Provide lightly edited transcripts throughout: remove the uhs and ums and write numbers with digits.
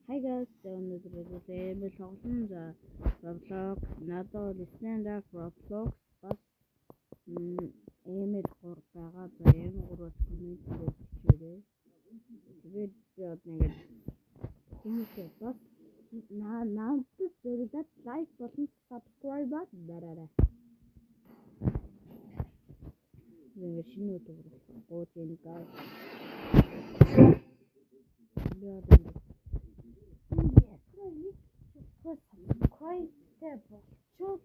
Hi guys, өнөөдөр эмэл тоглоно. За Roblox, надад stand up Roblox бас эмэл 3 байгаа. За эмэл 3-аас коммент хийгээрэй. Тэгээд би одоо ингэж хүмүүсээ бас надад зөвлөд лайк болон subscribe дараарай. Нэг шинэ үйл гооч энэ guys. Subscribe болчихвол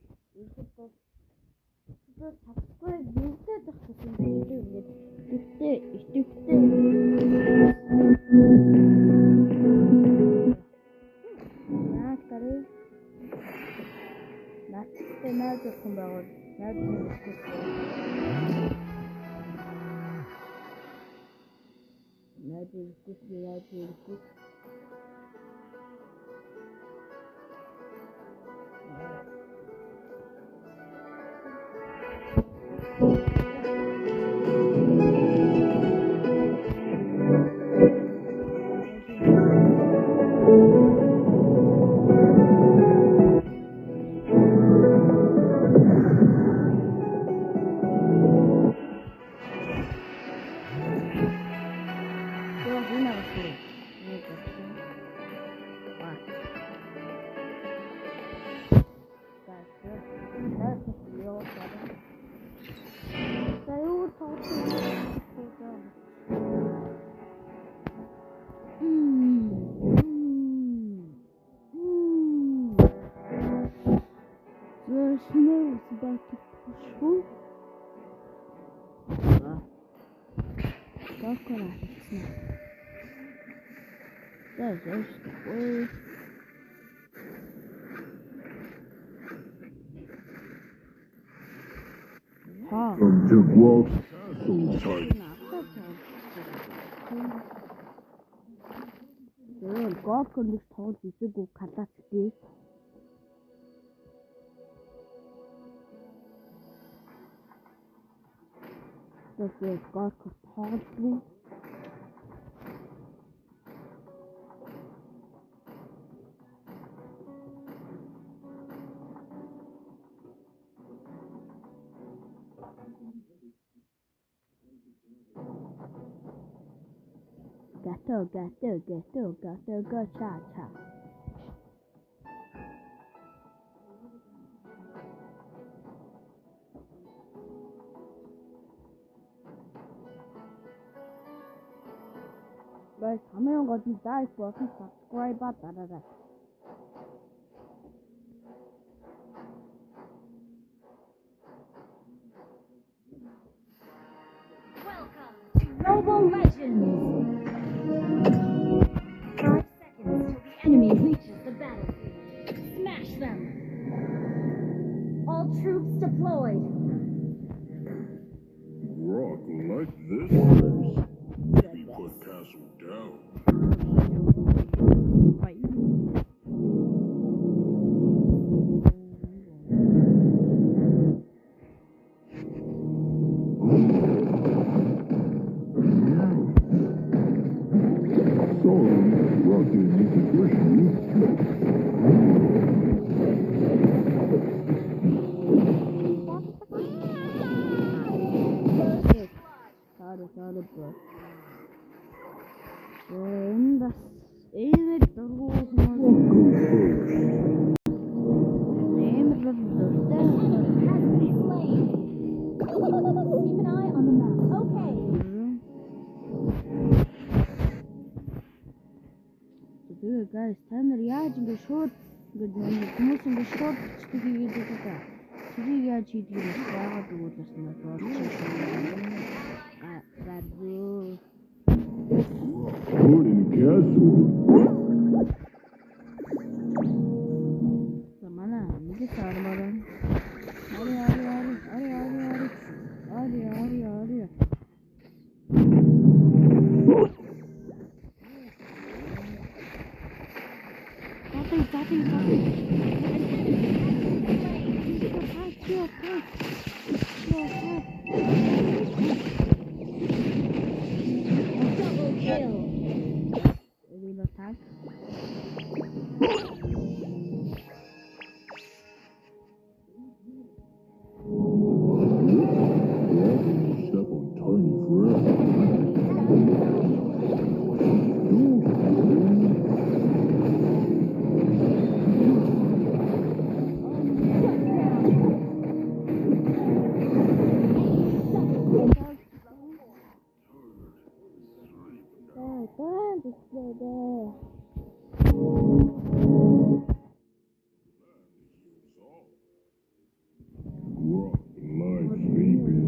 subscribe юутай тахсан бэ? Итгэвтэй наадсан байгаа. Надад God can just hold you to go catastrophe. That's where God could hold me. Go, cha-cha. Guys, хамаахан гол нь like болон subscribe дараарай. Welcome to Mobile Legends! 5 seconds till the enemy reaches the battlefield. Smash them! All troops deployed! Rock like this place. You put castle down. Sorry, bro. And that's it. The whole name of the Enemy has been slain! Keep an eye on the map. Okay! So guys, time to react to the short. Good morning. Хүмүүс ингэ short хийгээд байгаа. Тэрийг яаж хийдгийг яагаад өгүүлсэн бэ? Golden castle. Samana, ini sarmaran. Ari. Tati. Double kill. Will attack. Rock my sleeping.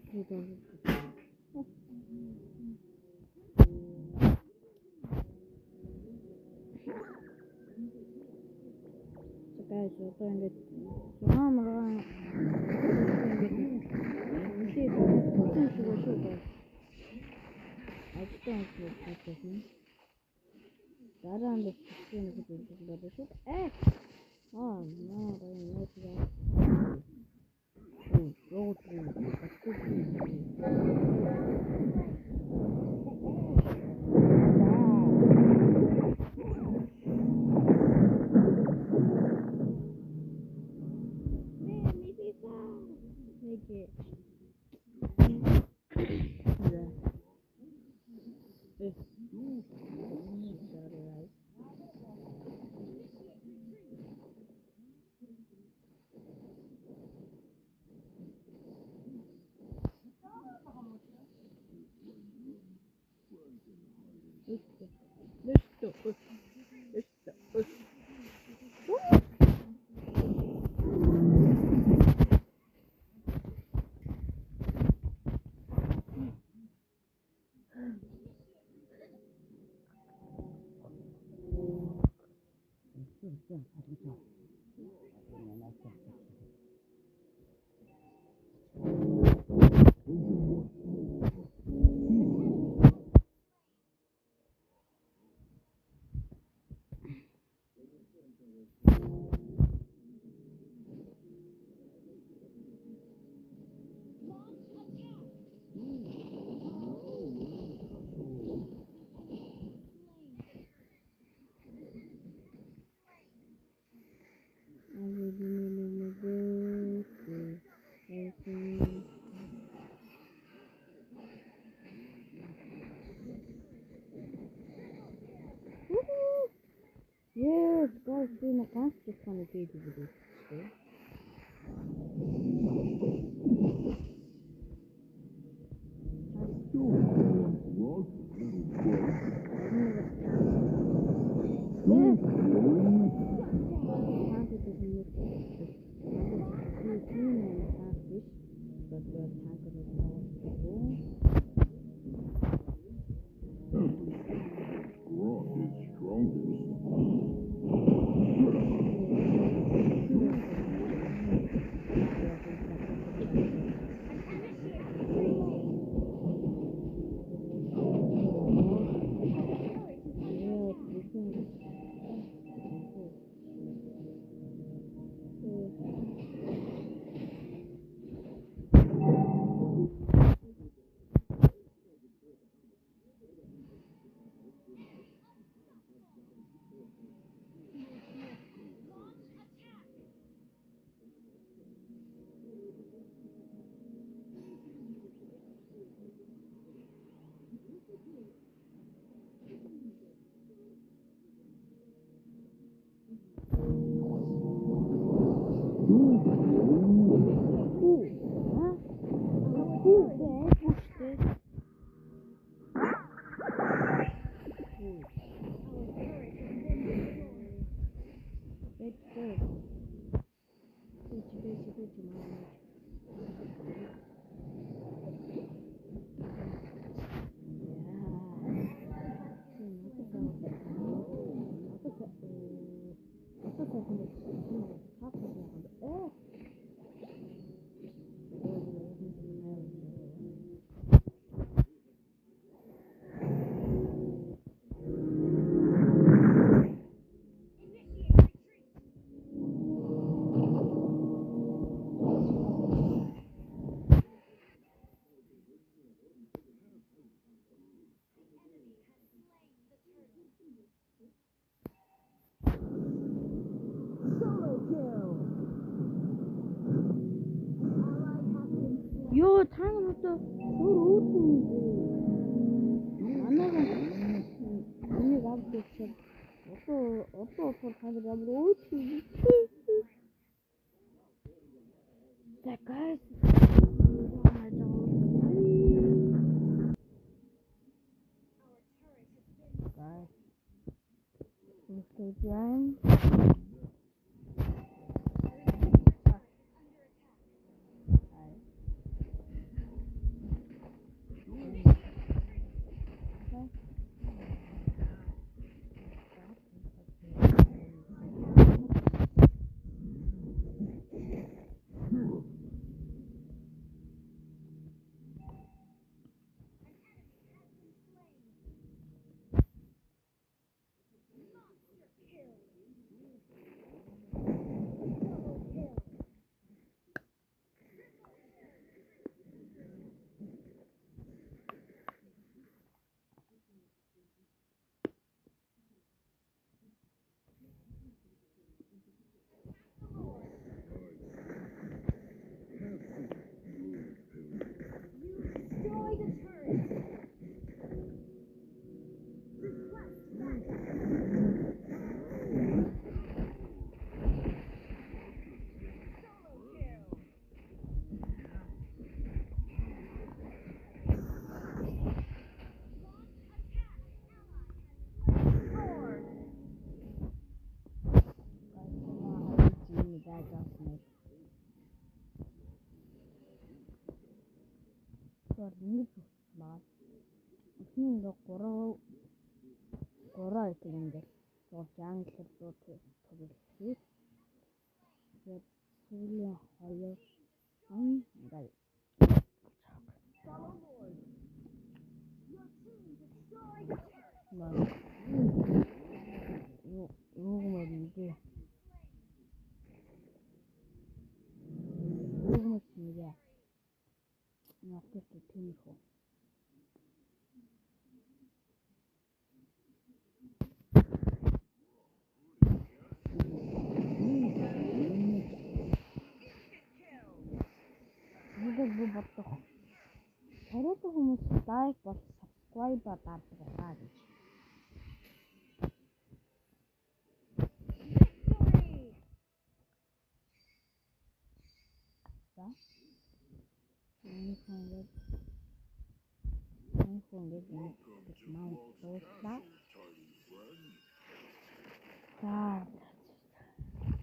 Castle. Guys, одоо ингээд 6 мөргөн ингээд шүү дээ. Ажтан хэлсэн. Дараа нь хэвчээ нэг зүйл болоо шүү. Наа яа. Yes, guys, doing a dance just on the page of this. Ёо таан одоо өөр өөдгөө юм. Манайга энийг авчихсан. Одоо таны ямар өөдгөө юм. За guys. Guys. Instagram. Ингэж байна. Эхний ингээ 3 итэг ингээ англиар дуудаг тоглолт. Тэгээд сүүлийн 2 ингээ Тариатай хүмүүс лайк бол subscribe дардаг байгаа гэж. За. Ингээд маань дуусна. За.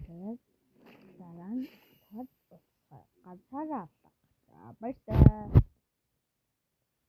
Тэгээд дараа нь ганцаараа авах. За баярлалаа.